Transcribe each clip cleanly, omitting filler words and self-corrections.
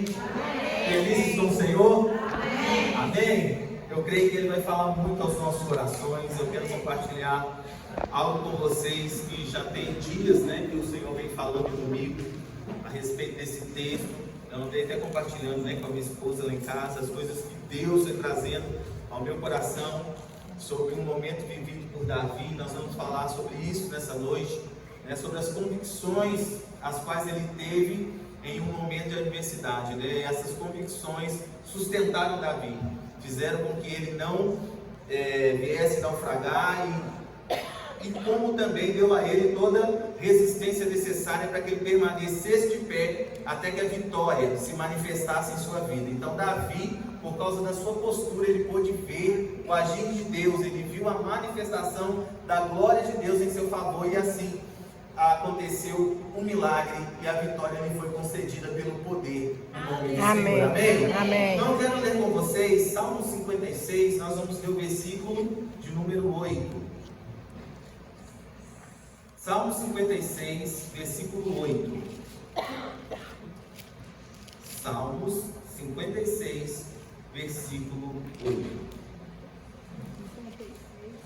Felizes com o Senhor? Amém? Eu creio que Ele vai falar muito aos nossos corações. Eu quero compartilhar algo com vocês que já tem dias, que o Senhor vem falando comigo a respeito desse texto. Eu andei até compartilhando, com a minha esposa lá em casa, as coisas que Deus vai trazendo ao meu coração sobre um momento vivido por Davi. Nós vamos falar sobre isso nessa noite, sobre as convicções as quais ele teve em um momento de adversidade. Essas convicções sustentaram Davi, fizeram com que ele não viesse naufragar e como também deu a ele toda a resistência necessária para que ele permanecesse de pé até que a vitória se manifestasse em sua vida. Então Davi, por causa da sua postura, ele pôde ver o agir de Deus, ele viu a manifestação da glória de Deus em seu favor, e assim aconteceu um milagre e a vitória lhe foi concedida pelo poder do nome do Senhor. Amém? Amém. Então eu quero ler com vocês Salmo 56, nós vamos ler o versículo de número 8. Salmo 56, versículo 8. Salmos 56, versículo 8.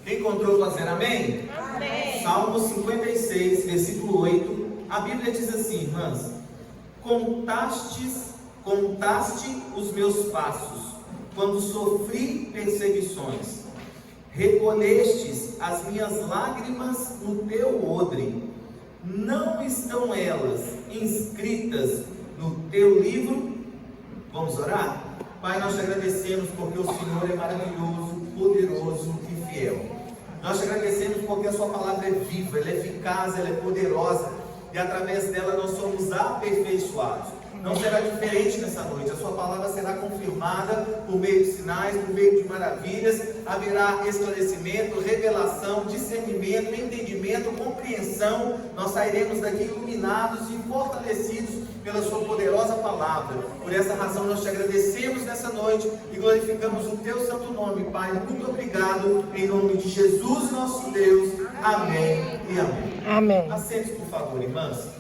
Quem encontrou fazer amém? Amém. Salmo 56, versículo 8. A Bíblia diz assim, irmãs: Contaste os meus passos, quando sofri perseguições. Recolhestes as minhas lágrimas no teu odre. Não estão elas inscritas no teu livro? Vamos orar? Pai, nós te agradecemos porque o Senhor é maravilhoso, poderoso e fiel. Nós te agradecemos porque a sua palavra é viva, ela é eficaz, ela é poderosa, e através dela nós somos aperfeiçoados. Não será diferente nessa noite. A sua palavra será confirmada por meio de sinais, por meio de maravilhas. Haverá esclarecimento, revelação, discernimento, entendimento, compreensão. Nós sairemos daqui iluminados e fortalecidos pela sua poderosa palavra. Por essa razão nós te agradecemos nessa noite e glorificamos o teu santo nome, Pai. Muito obrigado, em nome de Jesus nosso Deus. Amém e amém. Amém. Assente, por favor, irmãs.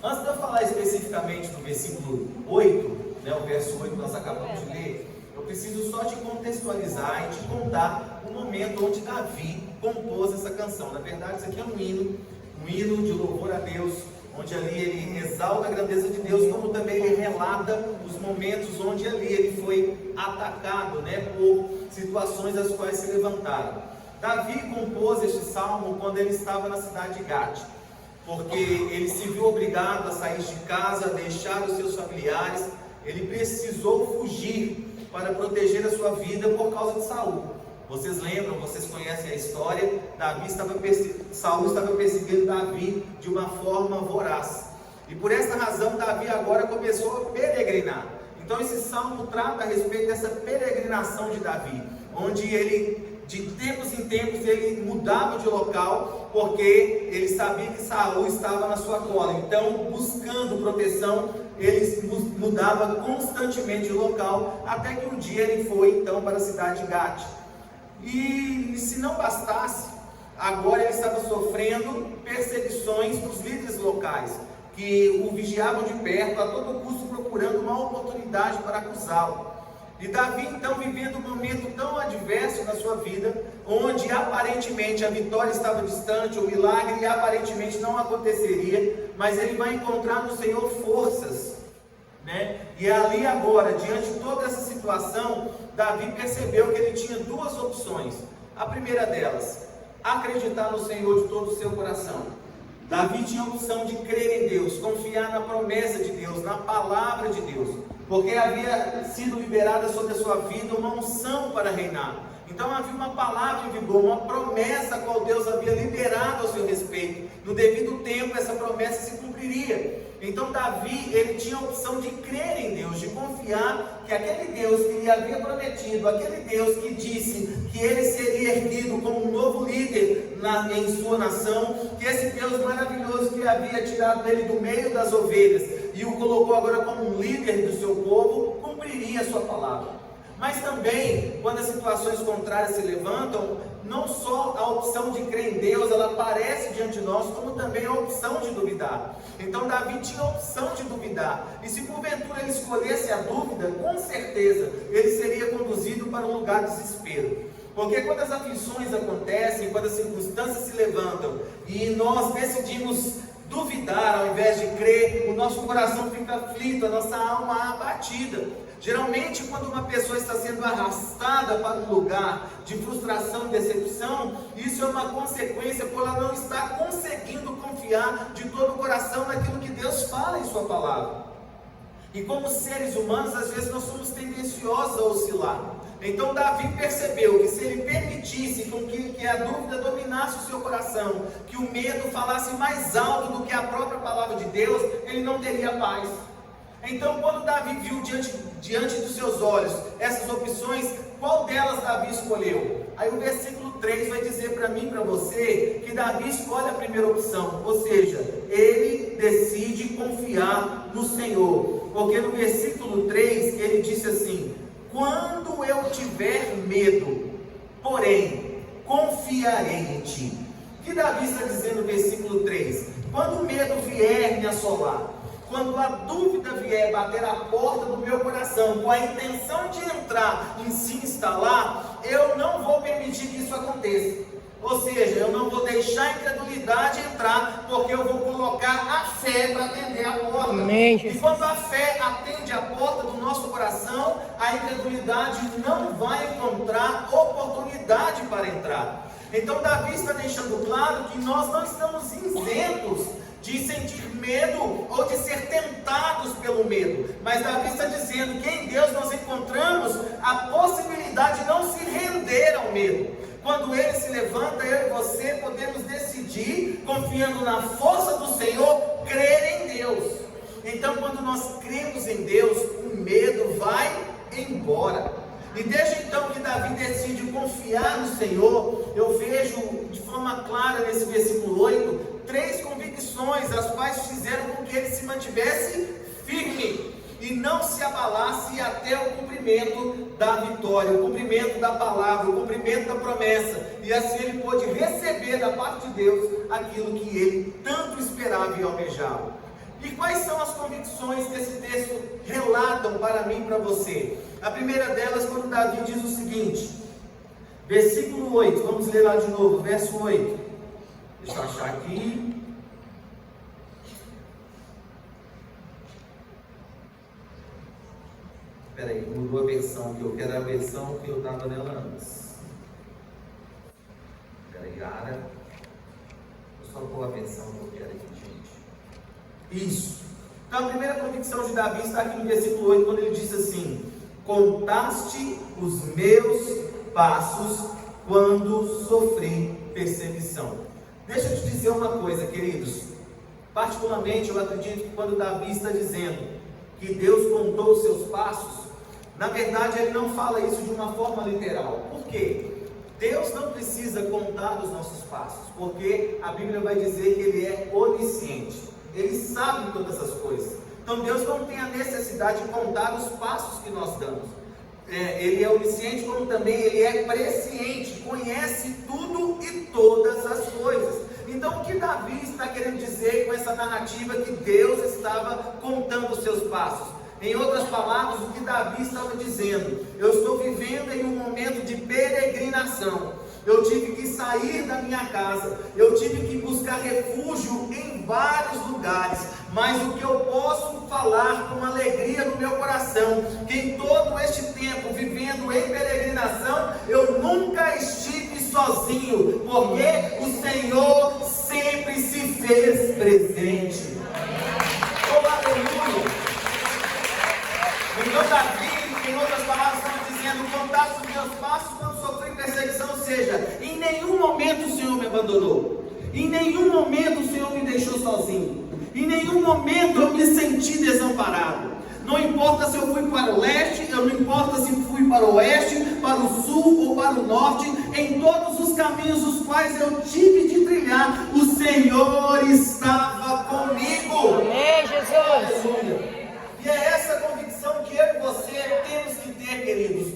Antes de eu falar especificamente do versículo 8, o verso 8 que nós acabamos de ler, eu preciso só te contextualizar e te contar o momento onde Davi compôs essa canção. Na verdade, isso aqui é um hino de louvor a Deus, onde ali ele exalta a grandeza de Deus, como também ele relata os momentos onde ali ele foi atacado, por situações as quais se levantaram. Davi compôs este salmo quando ele estava na cidade de Gate, porque ele se viu obrigado a sair de casa, a deixar os seus familiares. Ele precisou fugir para proteger a sua vida por causa de Saul. Vocês lembram, vocês conhecem a história. Saul estava perseguindo Davi de uma forma voraz, e por essa razão Davi agora começou a peregrinar. Então esse salmo trata a respeito dessa peregrinação de Davi, onde ele, de tempos em tempos, ele mudava de local, porque ele sabia que Saul estava na sua cola. Então, buscando proteção, ele mudava constantemente de local, até que um dia ele foi então para a cidade de Gate. E se não bastasse, agora ele estava sofrendo perseguições dos líderes locais, que o vigiavam de perto, a todo custo procurando uma oportunidade para acusá-lo. E Davi então vivendo um momento tão adverso na sua vida, onde aparentemente a vitória estava distante, o milagre aparentemente não aconteceria, mas ele vai encontrar no Senhor forças, E ali agora, diante de toda essa situação, Davi percebeu que ele tinha duas opções. A primeira delas, acreditar no Senhor de todo o seu coração. Davi tinha a opção de crer em Deus, confiar na promessa de Deus, na palavra de Deus, porque havia sido liberada sobre a sua vida uma unção para reinar. Então havia uma palavra em vigor, uma promessa a qual Deus havia liberado ao seu respeito. No devido tempo essa promessa se cumpriria. Então Davi, ele tinha a opção de crer em Deus, de confiar que aquele Deus que lhe havia prometido, aquele Deus que disse que ele seria erguido como um novo líder em sua nação, que esse Deus maravilhoso que havia tirado ele do meio das ovelhas e o colocou agora como um líder do seu povo, cumpriria a sua palavra. Mas também, quando as situações contrárias se levantam, não só a opção de crer em Deus, ela aparece diante de nós, como também a opção de duvidar. Então Davi tinha a opção de duvidar, e se porventura ele escolhesse a dúvida, com certeza ele seria conduzido para um lugar de desespero. Porque quando as aflições acontecem, quando as circunstâncias se levantam, e nós decidimos duvidar ao invés de crer, o nosso coração fica aflito, a nossa alma abatida. Geralmente, quando uma pessoa está sendo arrastada para um lugar de frustração e decepção, isso é uma consequência por ela não estar conseguindo confiar de todo o coração naquilo que Deus fala em sua palavra. E como seres humanos, às vezes nós somos tendenciosos a oscilar. Então Davi percebeu que se ele permitisse com que a dúvida dominasse o seu coração, que o medo falasse mais alto do que a própria palavra de Deus, ele não teria paz. Então, quando Davi viu diante dos seus olhos essas opções, qual delas Davi escolheu? Aí o versículo 3 vai dizer para mim e para você que Davi escolhe a primeira opção, ou seja, ele decide confiar no Senhor. Porque no versículo 3 ele disse assim: quando eu tiver medo, porém, confiarei em ti. O que Davi está dizendo no versículo 3? Quando o medo vier me assolar, quando a dúvida vier bater a porta do meu coração, com a intenção de entrar e se instalar, eu não vou permitir que isso aconteça. Ou seja, eu não vou deixar a incredulidade entrar, porque eu vou colocar a fé para atender a porta. E quando a fé atende a porta do nosso coração, a incredulidade não vai encontrar oportunidade para entrar. Então Davi está deixando claro que nós não estamos isentos de sentir medo ou de ser tentados pelo medo, mas Davi está dizendo que em Deus nós encontramos a possibilidade de não se render ao medo. Quando ele se levanta, eu e você podemos decidir, confiando na força do Senhor, crer em Deus. Então, quando nós cremos em Deus, o medo vai embora. E desde então que Davi decide confiar no Senhor, eu vejo de forma clara nesse versículo 8, 3 convicções, as quais fizeram com que ele se mantivesse firme e não se abalasse até o cumprimento da vitória, o cumprimento da palavra, o cumprimento da promessa. E assim ele pôde receber da parte de Deus aquilo que ele tanto esperava e almejava. E quais são as convicções que esse texto relatam para mim e para você? A primeira delas, quando Davi diz o seguinte, versículo 8, vamos ler lá de novo, verso 8. Deixa eu achar aqui. Espera aí, mudou a versão que eu quero, a versão que eu estava nela antes. Espera aí, Ara. Vou só pôr a versão que eu quero aqui, gente. Isso. Então a primeira convicção de Davi está aqui no versículo 8, quando ele diz assim: contaste os meus passos quando sofri perseguição. Deixa eu te dizer uma coisa, queridos. Particularmente eu acredito que quando Davi está dizendo que Deus contou os seus passos, na verdade ele não fala isso de uma forma literal. Por quê? Deus não precisa contar os nossos passos, porque a Bíblia vai dizer que Ele é onisciente, Ele sabe todas as coisas. Então Deus não tem a necessidade de contar os passos que nós damos. Ele é onisciente, como também Ele é presciente, conhece tudo e todas as coisas. Então o que Davi está querendo dizer com essa narrativa que Deus estava contando os seus passos? Em outras palavras, o que Davi estava dizendo: eu estou vivendo em um momento de peregrinação. Eu tive que sair da minha casa, eu tive que buscar refúgio em vários lugares, mas o que eu posso falar com alegria no meu coração, que em todo este tempo, vivendo em peregrinação, eu nunca estive sozinho, porque o Senhor sempre se fez presente. Oh, aleluia! Então Davi, em outras palavras, estava dizendo: contaste os meus passos quando sofri perseguição, ou seja, em nenhum momento o Senhor me abandonou, em nenhum momento o Senhor me deixou sozinho, em nenhum momento eu me senti desamparado. Não importa se eu fui para o leste, não importa se fui para o oeste, para o sul ou para o norte, em todos os caminhos os quais eu tive de trilhar, o Senhor estava comigo. Amém, Jesus. Aleluia. E é essa convicção que eu e você temos que ter, queridos.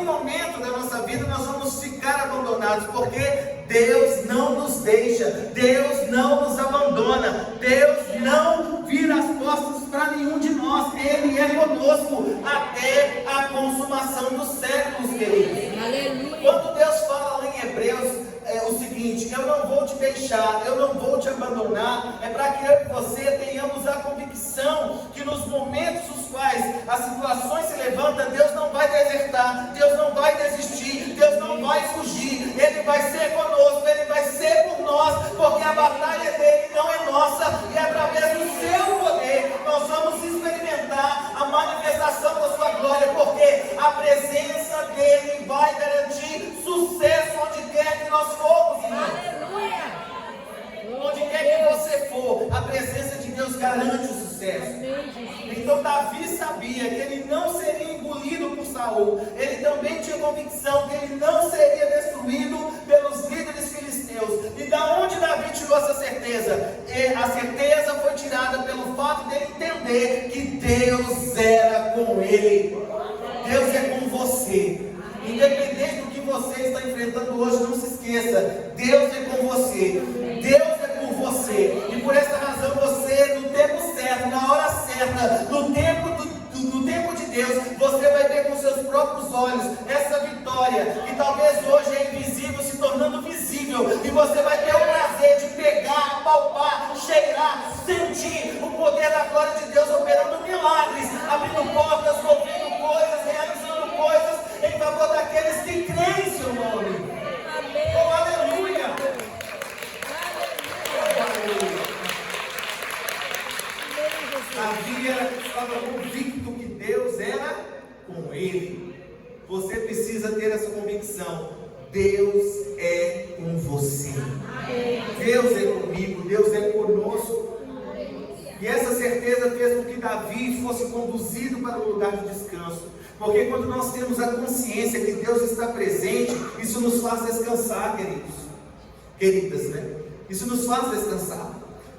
nenhum momento da nossa vida nós vamos ficar abandonados, porque Deus não nos deixa, Deus não nos abandona, Deus não vira as costas para nenhum de nós, Ele é conosco até a consumação dos séculos, queridos. Aleluia. Quando Deus fala lá em Hebreus o seguinte: eu não vou te deixar, eu não vou te abandonar, é para que eu e você tenhamos a convicção que nos momentos nos quais as situações se levantam, Deus não vai desertar, Deus não vai desistir, Deus não vai fugir, Ele vai ser conosco, Ele vai ser por nós, porque a batalha dele não é nossa, e através do seu poder nós vamos experimentar a manifestação da sua glória, porque a presença dele vai garantir sucesso onde quer que nós formos, irmãos. Aleluia. Onde quer que você for, a presença de Deus garante o sucesso. Então Davi sabia que ele não seria engolido por Saul. Ele também tinha convicção que ele não seria destruído pelos líderes filisteus. E da onde Davi tirou essa certeza? A certeza foi tirada pelo fato de ele entender que Deus era com ele. Deus é com você. Independente do que você está enfrentando hoje, não se esqueça, Deus é com você, Deus é por você, e por essa razão você, no tempo certo, na hora certa, no tempo de Deus, você vai ver com seus próprios olhos essa vitória, que talvez hoje é invisível, se tornando visível, e você vai ter o prazer de pegar, palpar, cheirar, sentir o poder da glória de Deus operando milagres, abrindo portas, movendo coisas, realizando coisas em favor daqueles que creem em seu nome. Amém. Oh, aleluia! Aleluia. Davi estava convicto que Deus era com ele. Você precisa ter essa convicção. Deus é com você. Deus é comigo, Deus é conosco. E essa certeza fez com que Davi fosse conduzido para o lugar de descanso. Porque quando nós temos a consciência que Deus está presente, isso nos faz descansar, queridas, né? Isso nos faz descansar.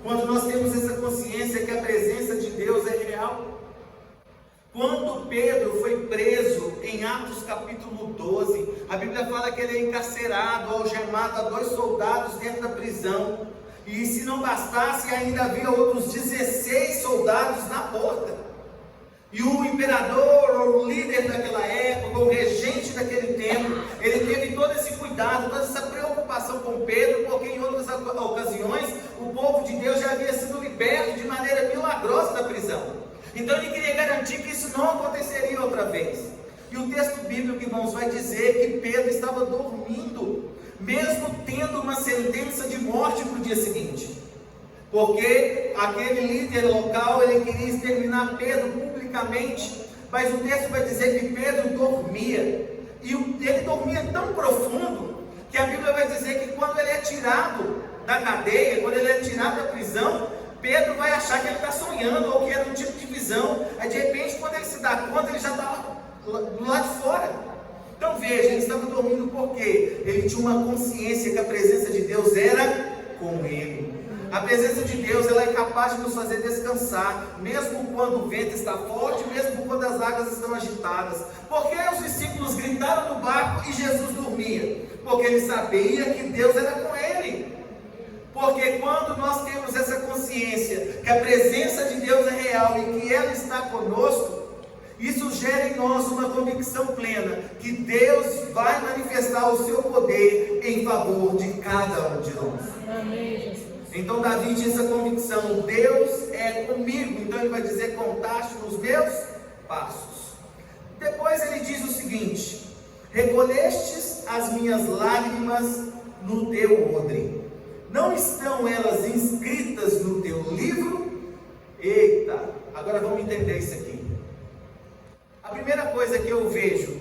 Quando nós temos essa consciência que a presença de Deus é real. Quando Pedro foi preso em Atos capítulo 12, a Bíblia fala que ele é encarcerado, algemado a 2 soldados dentro da prisão. E se não bastasse, ainda havia outros 16 soldados na porta. E o imperador, ou o líder daquela época, o regente daquele tempo, ele teve todo esse cuidado, toda essa preocupação com Pedro, porque em outras ocasiões, o povo de Deus já havia sido liberto de maneira milagrosa da prisão. Então ele queria garantir que isso não aconteceria outra vez. E o texto bíblico, irmãos, vai dizer que Pedro estava dormindo, mesmo tendo uma sentença de morte para o dia seguinte. Porque aquele líder local, ele queria exterminar Pedro publicamente, mas o texto vai dizer que Pedro dormia, e ele dormia tão profundo, que a Bíblia vai dizer que quando ele é tirado da cadeia, quando ele é tirado da prisão, Pedro vai achar que ele está sonhando, ou que era um tipo de visão, aí de repente quando ele se dá conta, ele já estava do lado de fora. Então veja, ele estava dormindo porque ele tinha uma consciência que a presença de Deus era com ele. A presença de Deus, ela é capaz de nos fazer descansar, mesmo quando o vento está forte, mesmo quando as águas estão agitadas. Porque os discípulos gritaram no barco e Jesus dormia? Porque ele sabia que Deus era com ele. Porque quando nós temos essa consciência que a presença de Deus é real e que ela está conosco, isso gera em nós uma convicção plena que Deus vai manifestar o seu poder em favor de cada um de nós. Amém, Jesus. Então Davi tinha essa convicção: Deus é comigo. Então ele vai dizer: contaste nos meus passos. Depois ele diz o seguinte: recolhestes as minhas lágrimas no teu odre, não estão elas inscritas no teu livro? Eita, agora vamos entender isso aqui. A primeira coisa que eu vejo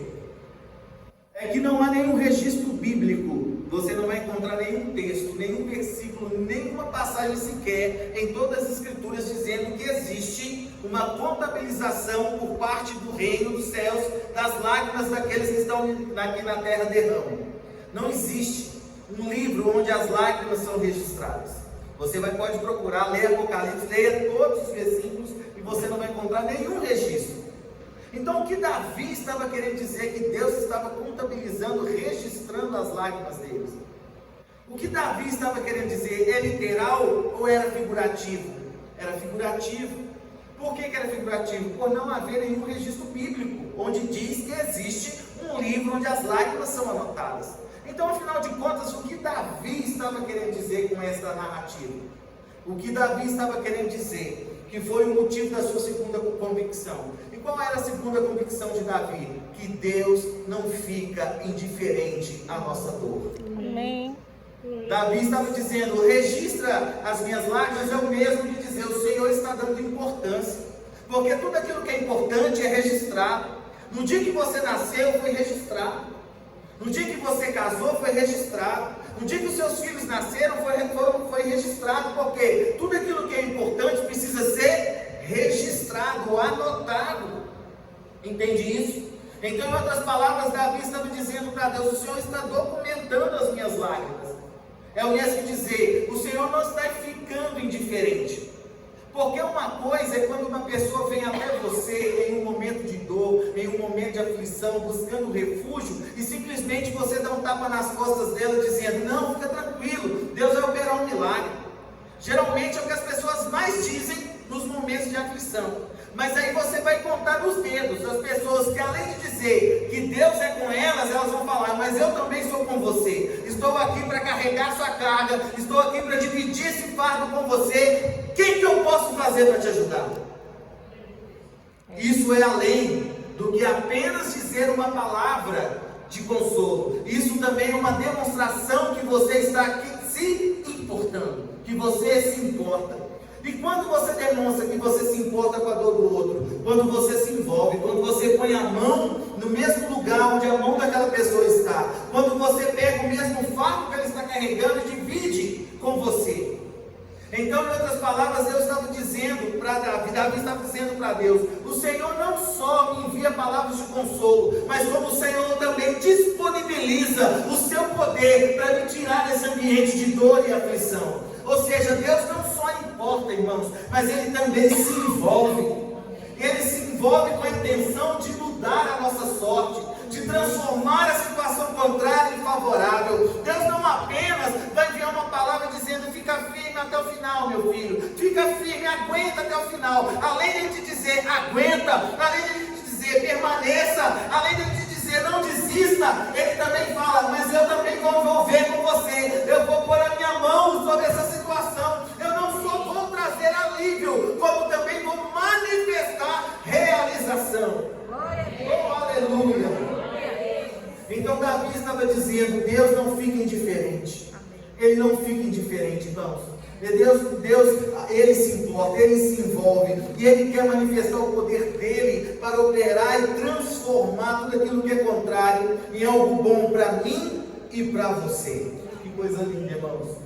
é que não há nenhum registro bíblico. Você não vai encontrar nenhum texto, nenhum versículo, nenhuma passagem sequer em todas as escrituras dizendo que existe uma contabilização por parte do reino dos céus das lágrimas daqueles que estão aqui na terra derramam. Não existe um livro onde as lágrimas são registradas. Você pode procurar, ler Apocalipse, leia todos os versículos e você não vai encontrar nenhum registro. Então, o que Davi estava querendo dizer é que Deus estava contabilizando, registrando as lágrimas deles. O que Davi estava querendo dizer é literal ou era figurativo? Era figurativo. Por que era figurativo? Por não haver nenhum registro bíblico, onde diz que existe um livro onde as lágrimas são anotadas. Então, afinal de contas, o que Davi estava querendo dizer com essa narrativa? O que Davi estava querendo dizer, que foi o motivo da sua segunda convicção. E qual era a segunda convicção de Davi? Que Deus não fica indiferente à nossa dor. Amém. Davi estava dizendo, registra as minhas lágrimas, é o mesmo de dizer, o Senhor está dando importância. Porque tudo aquilo que é importante é registrado. No dia que você nasceu, foi registrado. No dia que você casou, foi registrado. No dia que os seus filhos nasceram, foi registrado. Porque tudo aquilo que é importante precisa ser registrado, anotado. Entende isso? Então, em outras palavras, Davi estava dizendo para Deus, o Senhor está documentando as minhas lágrimas. É o mesmo que dizer, o Senhor não está ficando indiferente. Porque uma coisa é quando uma pessoa vem até você em um momento de dor, em um momento de aflição, buscando refúgio, e simplesmente você dá um tapa nas costas dela dizendo, não, fica tranquilo, Deus vai operar um milagre. Geralmente é o que as pessoas mais dizem nos momentos de aflição. Mas aí você vai contar nos dedos as pessoas que, além de dizer que Deus é com elas, elas vão falar, mas eu também sou com você. Estou aqui para carregar sua carga, estou aqui para dividir esse fardo com você. O que eu posso fazer para te ajudar? Isso é além do que apenas dizer uma palavra de consolo. Isso também é uma demonstração que você está aqui se importando, que você se importa. E quando você demonstra que você se importa com a dor do outro, quando você se envolve, quando você põe a mão no mesmo lugar onde a mão daquela pessoa está, quando você pega o mesmo fardo que ela está carregando e divide com você. Então, em outras palavras, Deus estava dizendo para Davi estava dizendo para Deus, o Senhor não só me envia palavras de consolo, mas como o Senhor também disponibiliza o seu poder para me tirar desse ambiente de dor e aflição. Ou seja, Deus não só importa, irmãos, mas Ele também se envolve. Ele se envolve com a intenção de mudar a nossa sorte, de transformar a situação contrária em favorável. Deus não apenas vai enviar uma palavra dizendo, fica firme até o final, meu filho, fica firme, aguenta até o final. Além de ele te dizer, aguenta, além de ele te dizer, permaneça, além de ele te dizer, não desista, ele também fala, mas eu também vou envolver com você, eu vou pôr a minha mão sobre essa situação, eu não só vou trazer alívio, como também vou manifestar realização. Oh, aleluia! Então Davi estava dizendo, Deus não fica indiferente, Ele não fica indiferente, irmãos. Deus, Ele se importa, Ele se envolve, e Ele quer manifestar o poder dEle para operar e transformar tudo aquilo que é contrário em algo bom para mim e para você. Que coisa linda, irmãos.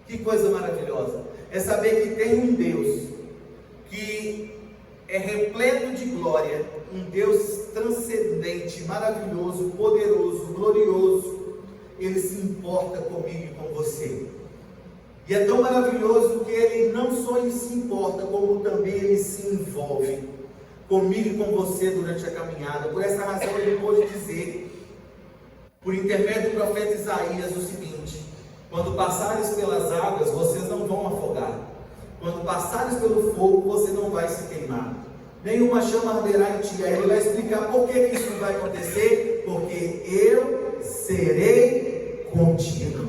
Que coisa maravilhosa. É saber que tem um Deus que é repleto de glória, um Deus transcendente, maravilhoso, poderoso, glorioso. Ele se importa comigo e com você. E é tão maravilhoso que Ele não só se importa, como também Ele se envolve comigo e com você durante a caminhada. Por essa razão Ele pôde dizer, por intermédio do profeta Isaías, o seguinte: quando passares pelas águas, vocês não vão afogar. Quando passares pelo fogo, você não vai se queimar. Nenhuma chama arderá em ti. Aí Ele vai explicar por que isso vai acontecer. Porque eu serei contigo.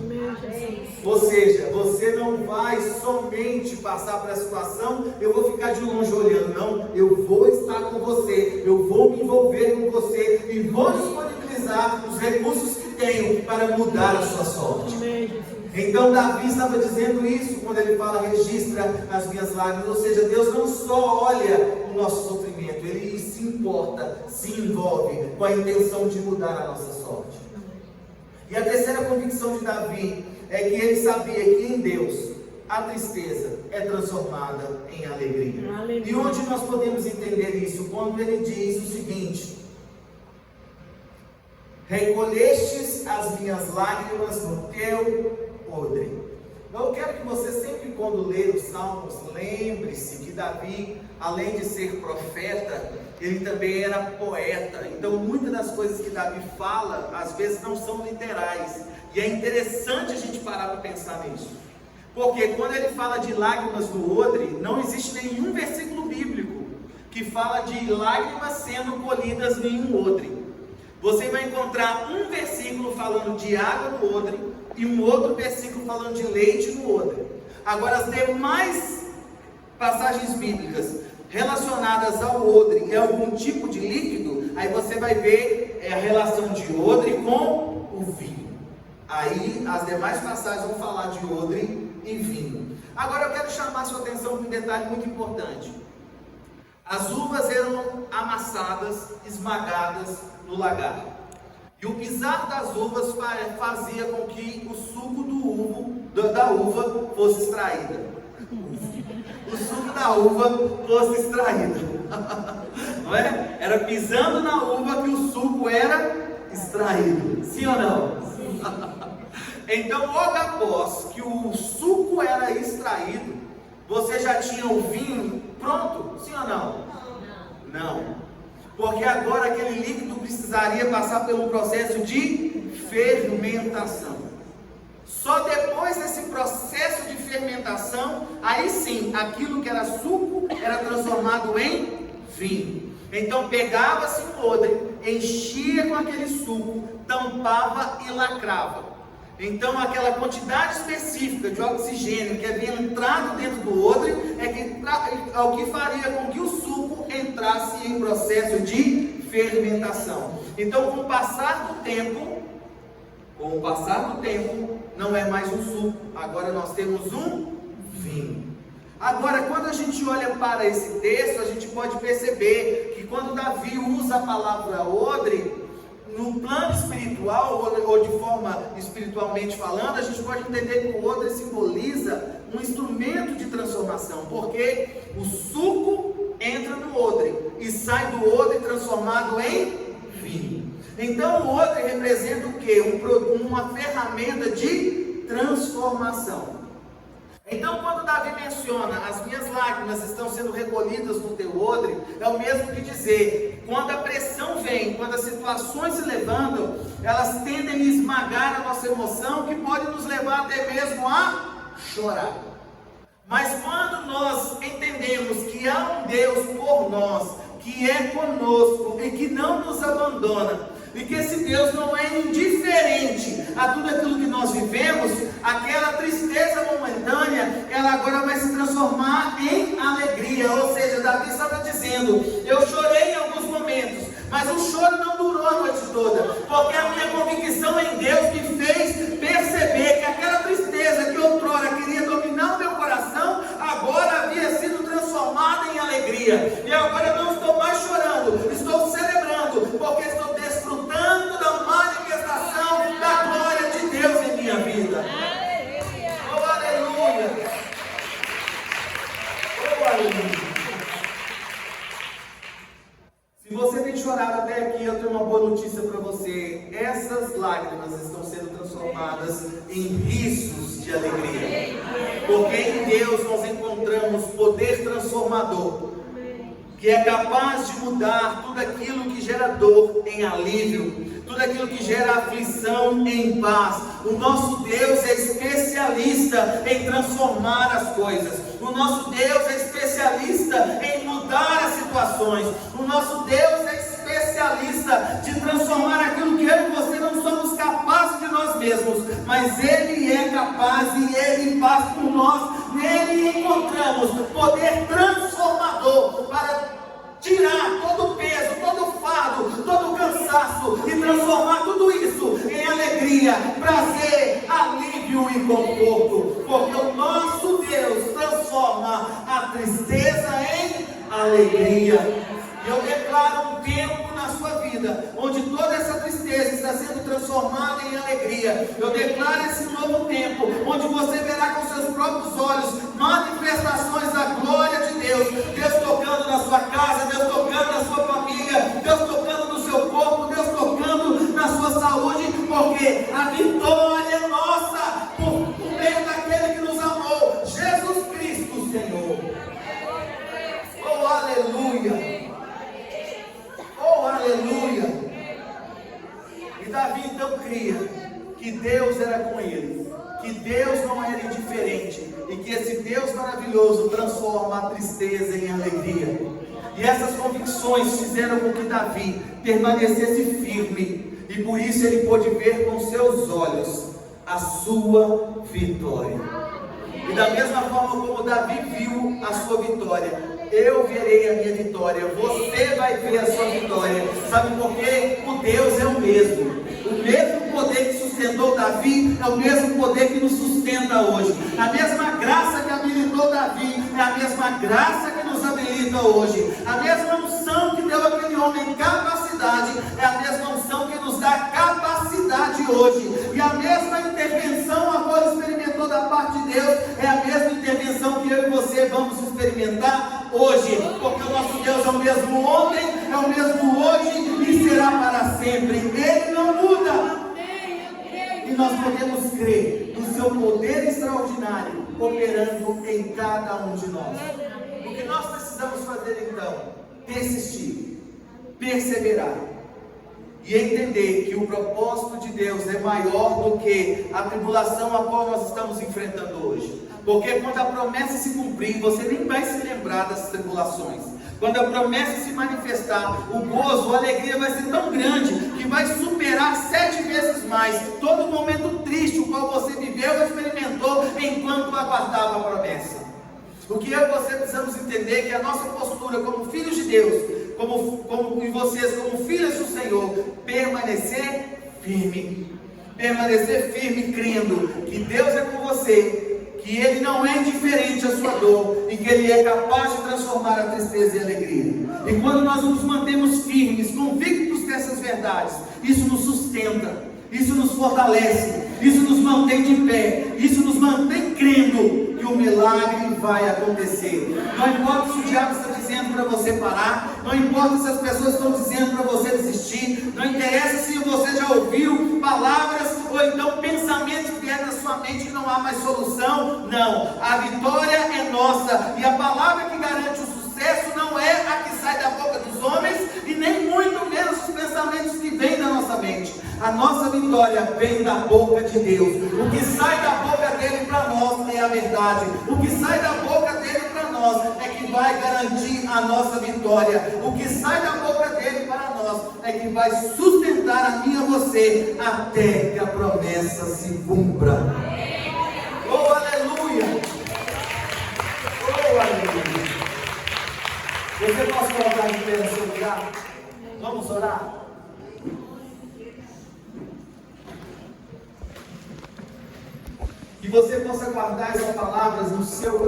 Ou seja, você não vai somente passar por essa situação, eu vou ficar de longe olhando, não, eu vou estar com você, eu vou me envolver com você e vou disponibilizar os recursos que tenho para mudar a sua sorte. Então Davi estava dizendo isso quando ele fala, registra as minhas lágrimas, ou seja, Deus não só olha o nosso sofrimento, Ele se importa, se envolve com a intenção de mudar a nossa sorte. E a terceira convicção de Davi é que ele sabia que em Deus a tristeza é transformada em alegria. E onde nós podemos entender isso? Quando ele diz o seguinte: recolhestes as minhas lágrimas no teu odre. Eu quero que você sempre, quando ler os Salmos, lembre-se que Davi além de ser profeta, ele também era poeta. Então muitas das coisas que Davi fala, às vezes não são literais. E é interessante a gente parar para pensar nisso. Porque quando ele fala de lágrimas no odre, não existe nenhum versículo bíblico que fala de lágrimas sendo colhidas em um odre. Você vai encontrar um versículo falando de água no odre e um outro versículo falando de leite no odre. Agora, as demais passagens bíblicas relacionadas ao odre e algum tipo de líquido, aí você vai ver a relação de odre com o vinho. Aí as demais passagens vão falar de odre e vinho. Agora eu quero chamar a sua atenção para um detalhe muito importante. As uvas eram amassadas, esmagadas no lagar. E o pisar das uvas fazia com que o suco da uva fosse extraída. O suco da uva fosse extraído. Não é? Era pisando na uva que o suco era extraído. Sim ou não? Sim. Então, logo após que o suco era extraído, você já tinha o vinho pronto? Sim ou não? Não. Porque agora aquele líquido precisaria passar pelo processo de fermentação. Só depois desse processo de fermentação, aí sim, aquilo que era suco era transformado em vinho. Então pegava-se um odre, enchia com aquele suco, tampava e lacrava. Então aquela quantidade específica de oxigênio que havia entrado dentro do odre é o que faria com que o suco entrasse em processo de fermentação. Então com o passar do tempo, não é mais um suco, agora nós temos um vinho. Agora, quando a gente olha para esse texto, a gente pode perceber que quando Davi usa a palavra odre, no plano espiritual, ou de forma espiritualmente falando, a gente pode entender que o odre simboliza um instrumento de transformação, porque o suco entra no odre e sai do odre transformado em vinho. Então o odre representa o quê? Uma ferramenta de transformação. Então quando Davi menciona as minhas lágrimas estão sendo recolhidas no teu odre, é o mesmo que dizer, quando a pressão vem, quando as situações se levantam, elas tendem a esmagar a nossa emoção, que pode nos levar até mesmo a chorar. Mas quando nós entendemos que há um Deus por nós, que é conosco e que não nos abandona, e que esse Deus não é indiferente a tudo aquilo que nós vivemos, aquela tristeza momentânea, ela agora vai se transformar em alegria. Ou seja, Davi estava dizendo, eu chorei em alguns momentos, mas o choro não durou a noite toda, porque a minha convicção em Deus me fez perceber que aquela tristeza que outrora queria dominar o meu coração, agora havia sido transformada em alegria. E agora eu não estou mais chorando, estou celebrando, porque estou desfrutando da manifestação da glória de Deus em minha vida. Oh, aleluia! Oh, aleluia! Se você tem chorado até aqui, eu tenho uma boa notícia para você. Essas lágrimas estão sendo transformadas em risos de alegria. Porque em Deus nós encontramos poder transformador, que é capaz de mudar tudo aquilo que gera dor em alívio, tudo aquilo que gera aflição em paz. O nosso Deus é especialista em transformar as coisas. O nosso Deus é especialista em mudar as situações. O nosso Deus é especialista de transformar aquilo que eu e você não somos capazes de nós mesmos, mas Ele é capaz e Ele faz por nós. Nele encontramos poder transformador para tirar todo o peso, todo o fardo, todo o cansaço e transformar tudo isso em alegria, prazer, alívio e conforto, porque o nosso Deus transforma a tristeza em alegria. Eu declaro um tempo na sua vida, onde toda essa tristeza está sendo transformada em alegria. Eu declaro esse novo tempo, onde você verá com seus próprios olhos manifestações da glória de Deus. Deus tocando na sua casa, Deus tocando na sua família, Deus tocando no seu corpo, Deus tocando na sua saúde, porque a vitória é nossa, por meio daquele que nos amou, Jesus Cristo, Senhor. Oh, Deus maravilhoso transforma a tristeza em alegria. E essas convicções fizeram com que Davi permanecesse firme, e por isso ele pôde ver com seus olhos a sua vitória. E da mesma forma como Davi viu a sua vitória, eu verei a minha vitória, você vai ver a sua vitória. Sabe por quê? O Deus é o mesmo. O mesmo poder que sustentou Davi é o mesmo poder que nos sustenta hoje. A mesma graça que habilitou Davi é a mesma graça que nos habilita hoje. A mesma unção que deu àquele homem capacidade é a mesma unção que nos dá capacidade hoje. E a mesma intervenção agora experimentou da parte de Deus é a mesma intervenção que eu e você vamos experimentar hoje. Porque o nosso Deus é o mesmo ontem, é o mesmo hoje e será para sempre. Ele não muda. E nós podemos crer no seu poder extraordinário operando em cada um de nós. O que nós precisamos fazer então? Persistir, perseverar e entender que o propósito de Deus é maior do que a tribulação a qual nós estamos enfrentando hoje. Porque quando a promessa se cumprir, você nem vai se lembrar das tribulações. Quando a promessa se manifestar, o gozo, a alegria vai ser tão grande que vai superar 7 vezes mais todo momento triste o qual você viveu ou experimentou enquanto aguardava a promessa. O que eu e você precisamos entender é que a nossa postura como filhos de Deus, e vocês como filhos do Senhor, permanecer firme, crendo que Deus é com você, que Ele não é indiferente à sua dor e que Ele é capaz de transformar a tristeza em alegria. E quando nós nos mantemos firmes, convictos dessas verdades, isso nos sustenta, isso nos fortalece, isso nos mantém de pé, isso nos mantém crendo que o milagre vai acontecer. Não importa se o diabo está dizendo para você parar, não importa se as pessoas estão dizendo para você desistir, não interessa se você já ouviu palavras ou então pensamentos que vieram na sua mente que não há mais solução. Não, a vitória é nossa, e a palavra que garante o sucesso não é a que sai da boca dos homens e nem muito menos os pensamentos que vêm da nossa mente. A nossa vitória vem da boca de Deus. O que sai da boca dele para nós é a verdade. O que sai da boca dele para nós é que vai garantir a nossa vitória. O que sai da boca dele para nós é que vai sustentar a mim e a você até que a promessa se cumpra. Oh, aleluia! Oh, aleluia! Você pode colocar de pé no seu lugar? Vamos orar? Que você possa guardar essas palavras no seu